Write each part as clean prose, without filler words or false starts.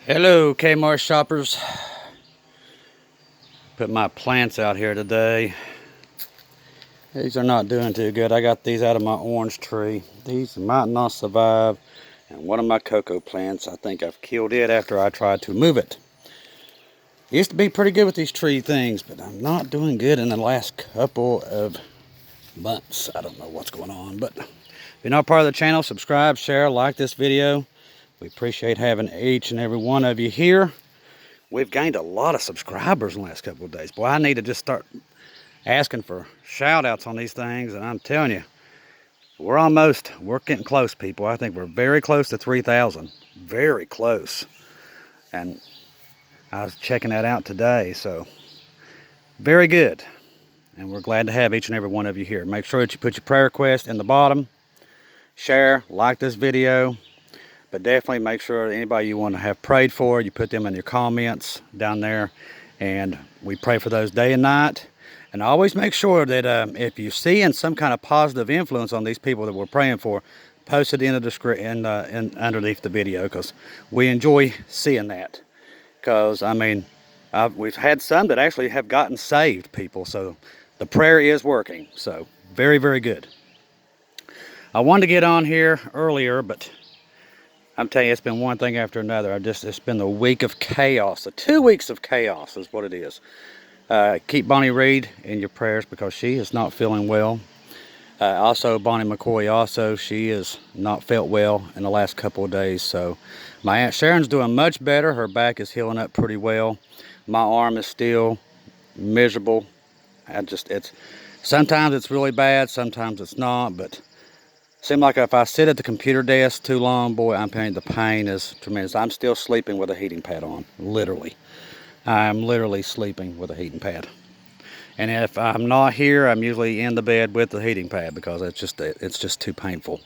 Hello Kmart shoppers. Put my plants out here today. These are not doing too good. I got these out of my orange tree. These might not survive. And one of my cocoa plants, I think I've killed it after I tried to move it. Used to be pretty good with these tree things, but I'm not doing good in the last couple of months. I don't know what's going on, but if you're not part of the channel, subscribe, share, like this video. We appreciate having each and every one of you here. We've gained a lot of subscribers in the last couple of days. Boy, I need to just start asking for shout outs on these things. And I'm telling you, we're getting close, people. I think we're very close to 3,000. Very close. And I was checking that out today. So very good. And we're glad to have each and every one of you here. Make sure that you put your prayer request in the bottom. Share, like this video. But definitely make sure anybody you want to have prayed for, you put them in your comments down there. And we pray for those day and night. And always make sure that if you're seeing some kind of positive influence on these people that we're praying for, post it in the description underneath the video, because we enjoy seeing that. Because, I mean, we've had some that actually have gotten saved, people. So the prayer is working. So very, very good. I wanted to get on here earlier, but I'm telling you, it's been one thing after another. It's been the week of chaos. The 2 weeks of chaos is what it is. Keep Bonnie Reed in your prayers because she is not feeling well. Also, Bonnie McCoy, she is not felt well in the last couple of days. So my Aunt Sharon's doing much better. Her back is healing up pretty well. My arm is still miserable. Sometimes it's really bad, sometimes it's not, but seems like if I sit at the computer desk too long, boy, I'm telling you, the pain is tremendous. I'm still sleeping with a heating pad on, literally. I'm literally sleeping with a heating pad. And if I'm not here, I'm usually in the bed with the heating pad because it's just too painful.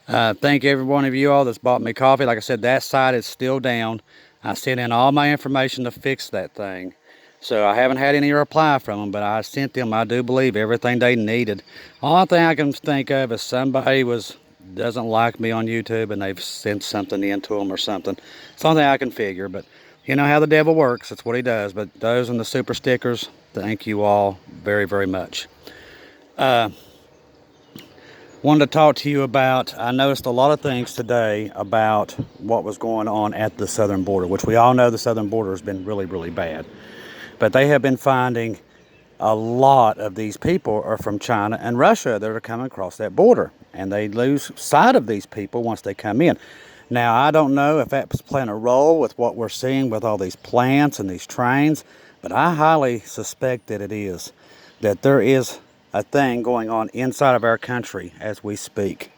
Thank every one of you all that's bought me coffee. Like I said, that site is still down. I sent in all my information to fix that thing. So I haven't had any reply from them, but I sent them, I do believe, everything they needed. Only thing I can think of is somebody doesn't like me on YouTube and they've sent something in to them or something. It's the only thing I can figure, but you know how the devil works. That's what he does. But those and the super stickers, thank you all very, very much. Wanted to talk to you about, I noticed a lot of things today about what was going on at the southern border, which we all know the southern border has been really, really bad. But they have been finding a lot of these people are from China and Russia that are coming across that border. And they lose sight of these people once they come in. Now, I don't know if that's playing a role with what we're seeing with all these plants and these trains, but I highly suspect that it is. That there is a thing going on inside of our country as we speak.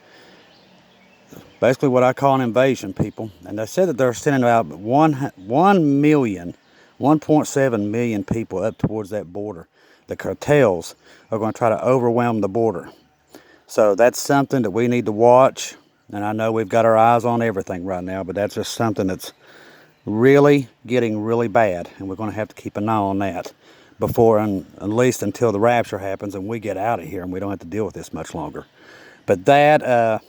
Basically what I call an invasion, people. And they said that they're sending about 1.7 million people up towards that border. The cartels are going to try to overwhelm the border. So that's something that we need to watch. And I know we've got our eyes on everything right now, but that's just something that's really getting really bad. And we're going to have to keep an eye on that before, and at least until the rapture happens and we get out of here and we don't have to deal with this much longer. But the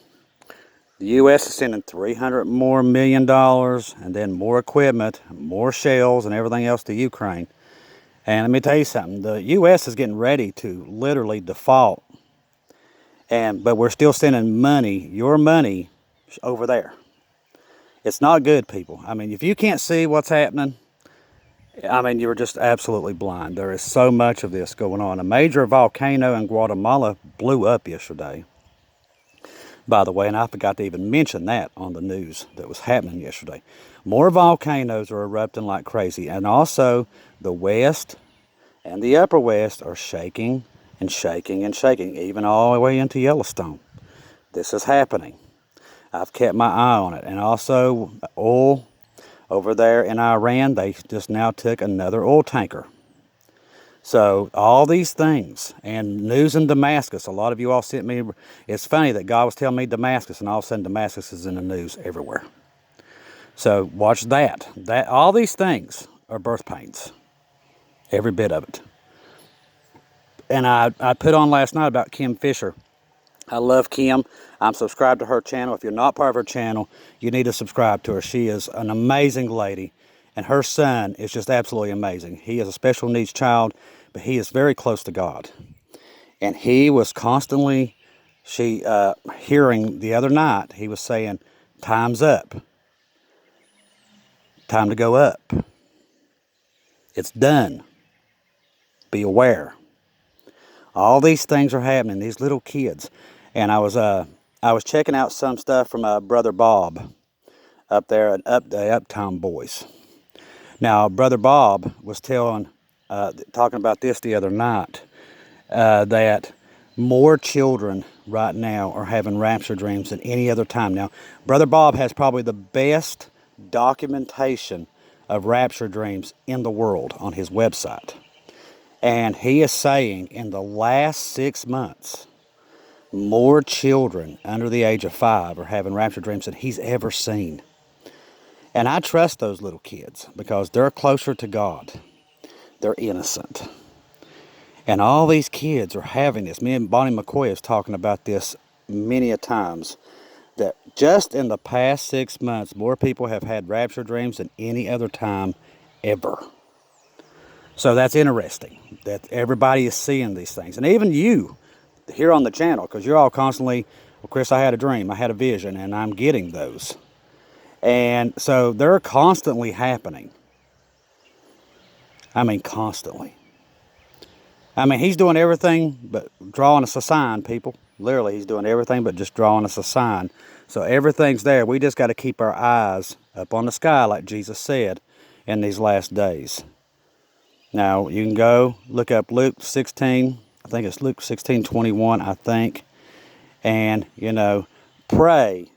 U.S. is sending $300 million more and then more equipment, more shells and everything else to Ukraine. And let me tell you something, the U.S. is getting ready to literally default. But we're still sending money, your money, over there. It's not good, people. I mean, if you can't see what's happening, I mean, you're just absolutely blind. There is so much of this going on. A major volcano in Guatemala blew up yesterday, by the way, and I forgot to even mention that on the news that was happening yesterday. More volcanoes are erupting like crazy, and also the West and the Upper West are shaking and shaking and shaking, even all the way into Yellowstone. This is happening. I've kept my eye on it. And also oil over there in Iran, they just now took another oil tanker. So all these things, and news in Damascus, a lot of you all sent me, it's funny that God was telling me Damascus, and all of a sudden Damascus is in the news everywhere. So watch that. All these things are birth pains, every bit of it. And I put on last night about Kim Fisher I love Kim. I'm subscribed to her channel. If you're not part of her channel, you need to subscribe to her. She is an amazing lady, and her son is just absolutely amazing. He is a special needs child, but he is very close to God. And he was constantly hearing the other night, he was saying, time's up. Time to go up. It's done. Be aware. All these things are happening, these little kids. And I was checking out some stuff from Brother Bob up there at the Uptown Boys. Now, Brother Bob was talking about this the other night, that more children right now are having rapture dreams than any other time. Now, Brother Bob has probably the best documentation of rapture dreams in the world on his website. And he is saying in the last 6 months, more children under the age of 5 are having rapture dreams than he's ever seen. And I trust those little kids because they're closer to God. They're innocent. And all these kids are having this. Me and Bonnie McCoy is talking about this many a times, that just in the past 6 months, more people have had rapture dreams than any other time ever. So that's interesting that everybody is seeing these things. And even you here on the channel, because you're all constantly, well, Chris, I had a dream, I had a vision, and I'm getting those. And so they're constantly happening. I mean, constantly. I mean, he's doing everything but drawing us a sign, people. Literally, he's doing everything but just drawing us a sign. So everything's there. We just got to keep our eyes up on the sky, like Jesus said, in these last days. Now, you can go look up Luke 16. I think it's Luke 16:21, I think. And, pray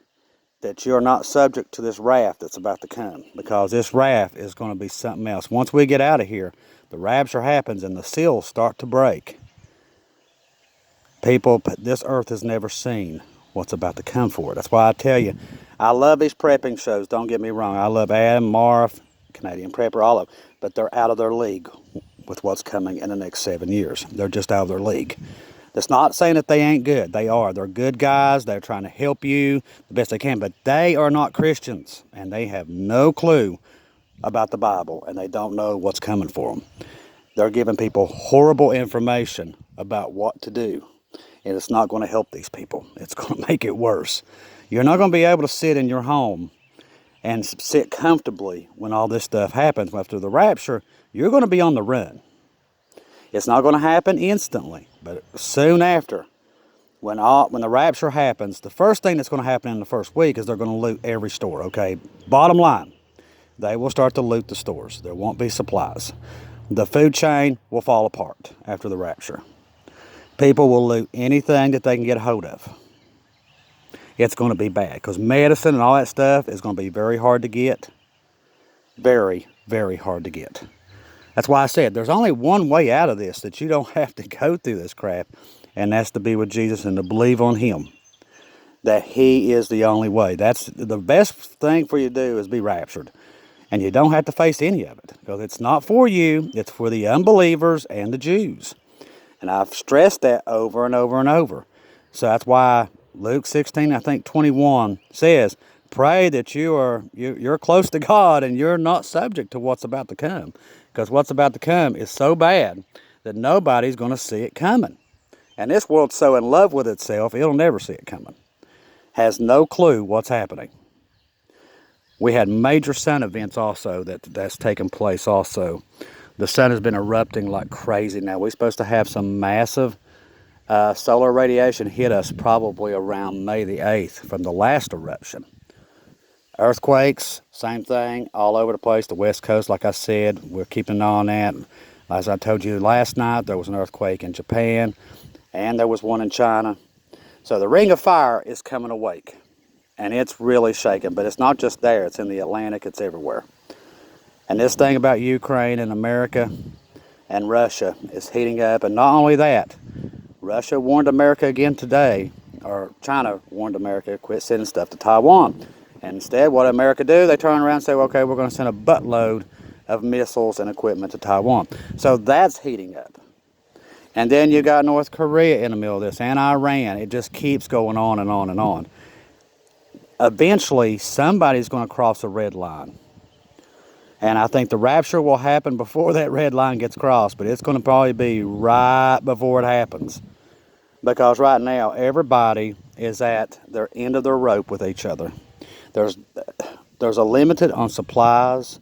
that you're not subject to this wrath that's about to come, because this wrath is going to be something else. Once we get out of here, the rapture happens and the seals start to break. People, this earth has never seen what's about to come for it. That's why I tell you, I love these prepping shows. Don't get me wrong. I love Adam, Marv, Canadian Prepper, all of them. But they're out of their league with what's coming in the next 7 years. They're just out of their league. That's not saying that they ain't good. They are. They're good guys. They're trying to help you the best they can. But they are not Christians. And they have no clue about the Bible. And they don't know what's coming for them. They're giving people horrible information about what to do. And it's not going to help these people. It's going to make it worse. You're not going to be able to sit in your home and sit comfortably when all this stuff happens. After the rapture, you're going to be on the run. It's not going to happen instantly, but soon after, when the rapture happens, the first thing that's going to happen in the first week is they're going to loot every store, okay? Bottom line, they will start to loot the stores. There won't be supplies. The food chain will fall apart after the rapture. People will loot anything that they can get a hold of. It's going to be bad because medicine and all that stuff is going to be very hard to get. Very, very hard to get. That's why I said there's only one way out of this, that you don't have to go through this crap, and that's to be with Jesus and to believe on Him, that He is the only way. That's the best thing for you to do, is be raptured. And you don't have to face any of it, because it's not for you, it's for the unbelievers and the Jews. And I've stressed that over and over and over. So that's why Luke 16, I think 21 says, pray that you're close to God and you're not subject to what's about to come. Because what's about to come is so bad that nobody's going to see it coming. And this world's so in love with itself, it'll never see it coming. Has no clue what's happening. We had major sun events also that's taken place also. The sun has been erupting like crazy now. We're supposed to have some massive solar radiation hit us probably around May the 8th from the last eruption. Earthquakes, same thing, all over the place. The West Coast, like I said, we're keeping an eye on that. As I told you last night, there was an earthquake in Japan, and there was one in China. So the ring of fire is coming awake, and it's really shaking. But it's not just there. It's in the Atlantic. It's everywhere. And this thing about Ukraine and America and Russia is heating up. And not only that, Russia warned America again today, or China warned America, quit sending stuff to Taiwan. And instead, what did America do? They turn around and say, well, okay, we're going to send a buttload of missiles and equipment to Taiwan. So that's heating up. And then you got North Korea in the middle of this, and Iran. It just keeps going on and on and on. Eventually, somebody's going to cross a red line. And I think the rapture will happen before that red line gets crossed, but it's going to probably be right before it happens. Because right now, everybody is at their end of their rope with each other. There's a limited on supplies.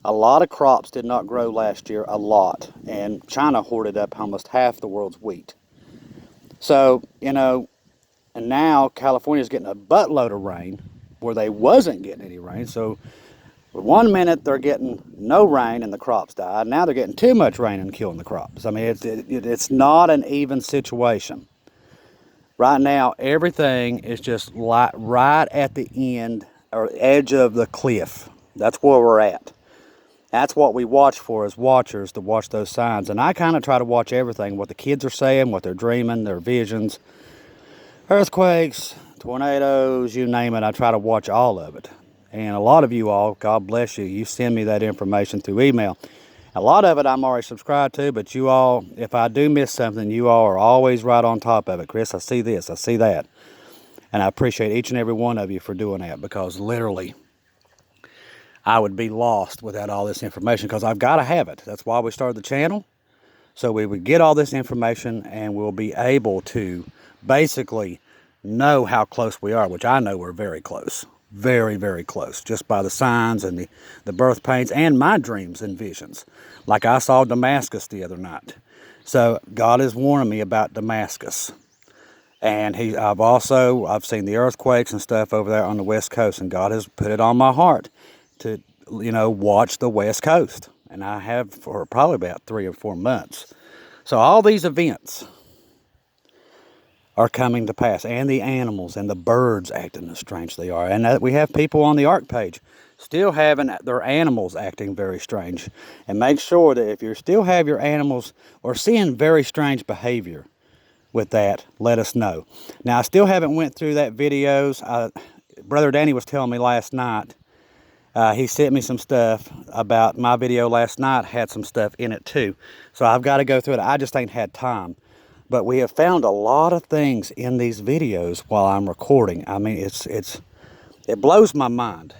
A lot of crops did not grow last year, a lot. And China hoarded up almost half the world's wheat. So, you know, and now California's getting a buttload of rain where they wasn't getting any rain. So 1 minute they're getting no rain and the crops died. Now they're getting too much rain and killing the crops. I mean, it's not an even situation. Right now, everything is just right at the end or edge of the cliff. That's where we're at. That's what we watch for as watchers, to watch those signs. And I kind of try to watch everything, what the kids are saying, what they're dreaming, their visions, earthquakes, tornadoes, you name it. I try to watch all of it. And a lot of you all, God bless you, you send me that information through email. A lot of it I'm already subscribed to, but you all, if I do miss something, you all are always right on top of it. Chris, I see this, I see that. And I appreciate each and every one of you for doing that, because literally, I would be lost without all this information, because I've got to have it. That's why we started the channel. So we would get all this information and we'll be able to basically know how close we are, which I know we're very close. Very, very close, just by the signs and the birth pains and my dreams and visions. Like I saw Damascus the other night. So God is warning me about Damascus. And I've seen the earthquakes and stuff over there on the West Coast, and God has put it on my heart to, you know, watch the West Coast. And I have for probably about 3 or 4 months. So all these events are coming to pass, and the animals and the birds acting as strange they are. And we have people on the ARC page still having their animals acting very strange. And make sure that if you still have your animals or seeing very strange behavior with that, let us know. Now, I still haven't went through that videos. Brother Danny was telling me last night, he sent me some stuff about my video last night, had some stuff in it too. So I've got to go through it. I just ain't had time. But we have found a lot of things in these videos while I'm recording. I mean, it blows my mind.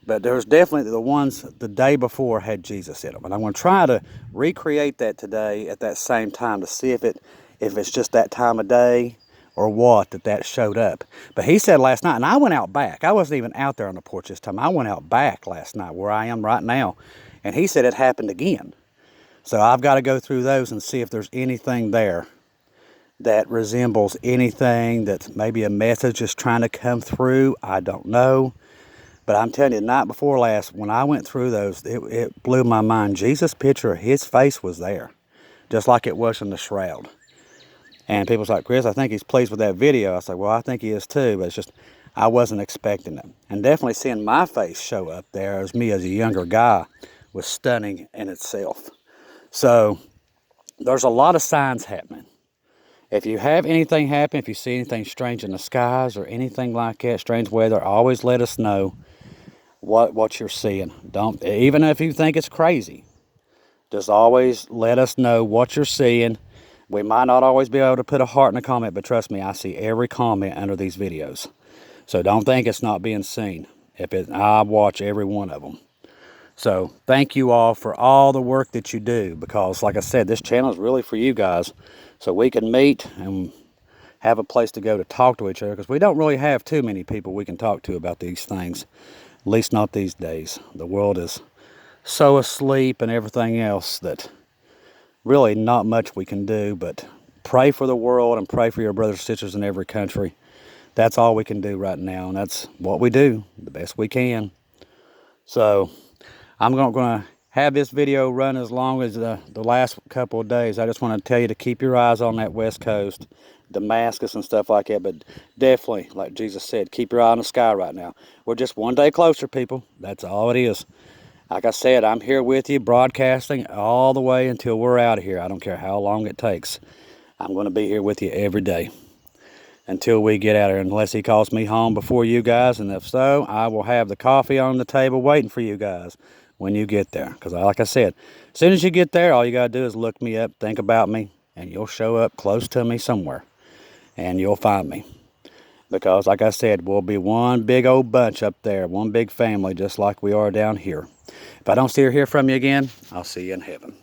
But there's definitely the ones the day before had Jesus in them. And I'm going to try to recreate that today at that same time to see if it's just that time of day or what that showed up. But he said last night, and I went out back. I wasn't even out there on the porch this time. I went out back last night where I am right now. And he said it happened again. So I've got to go through those and see if there's anything there that resembles anything, that maybe a message is trying to come through. I don't know. But I'm telling you, the night before last, when I went through those, it blew my mind. Jesus' picture, his face was there, just like it was in the shroud. And people's like, Chris, I think he's pleased with that video. I said, well, I think he is too, but it's just, I wasn't expecting it. And definitely seeing my face show up there as me as a younger guy was stunning in itself. So there's a lot of signs happening. If you have anything happen, if you see anything strange in the skies or anything like that, strange weather, always let us know what you're seeing. Don't, even if you think it's crazy, just always let us know what you're seeing. We might not always be able to put a heart in a comment, but trust me, I see every comment under these videos. So don't think it's not being seen. I watch every one of them. So thank you all for all the work that you do, because like I said, this channel is really for you guys, so we can meet and have a place to go to talk to each other, because we don't really have too many people we can talk to about these things, at least not these days. The world is so asleep and everything else that really not much we can do, but pray for the world and pray for your brothers and sisters in every country. That's all we can do right now, and that's what we do the best we can. So I'm going to have this video run as long as the last couple of days. I just want to tell you to keep your eyes on that West Coast, Damascus and stuff like that. But definitely, like Jesus said, keep your eye on the sky right now. We're just one day closer, people. That's all it is. Like I said, I'm here with you, broadcasting all the way until we're out of here. I don't care how long it takes. I'm going to be here with you every day until we get out of here, unless he calls me home before you guys. And if so, I will have the coffee on the table waiting for you guys when you get there. Because like I said, as soon as you get there, all you got to do is look me up, think about me, and you'll show up close to me somewhere, and you'll find me. Because, like I said, we'll be one big old bunch up there, one big family, just like we are down here. If I don't see or hear from you again, I'll see you in heaven.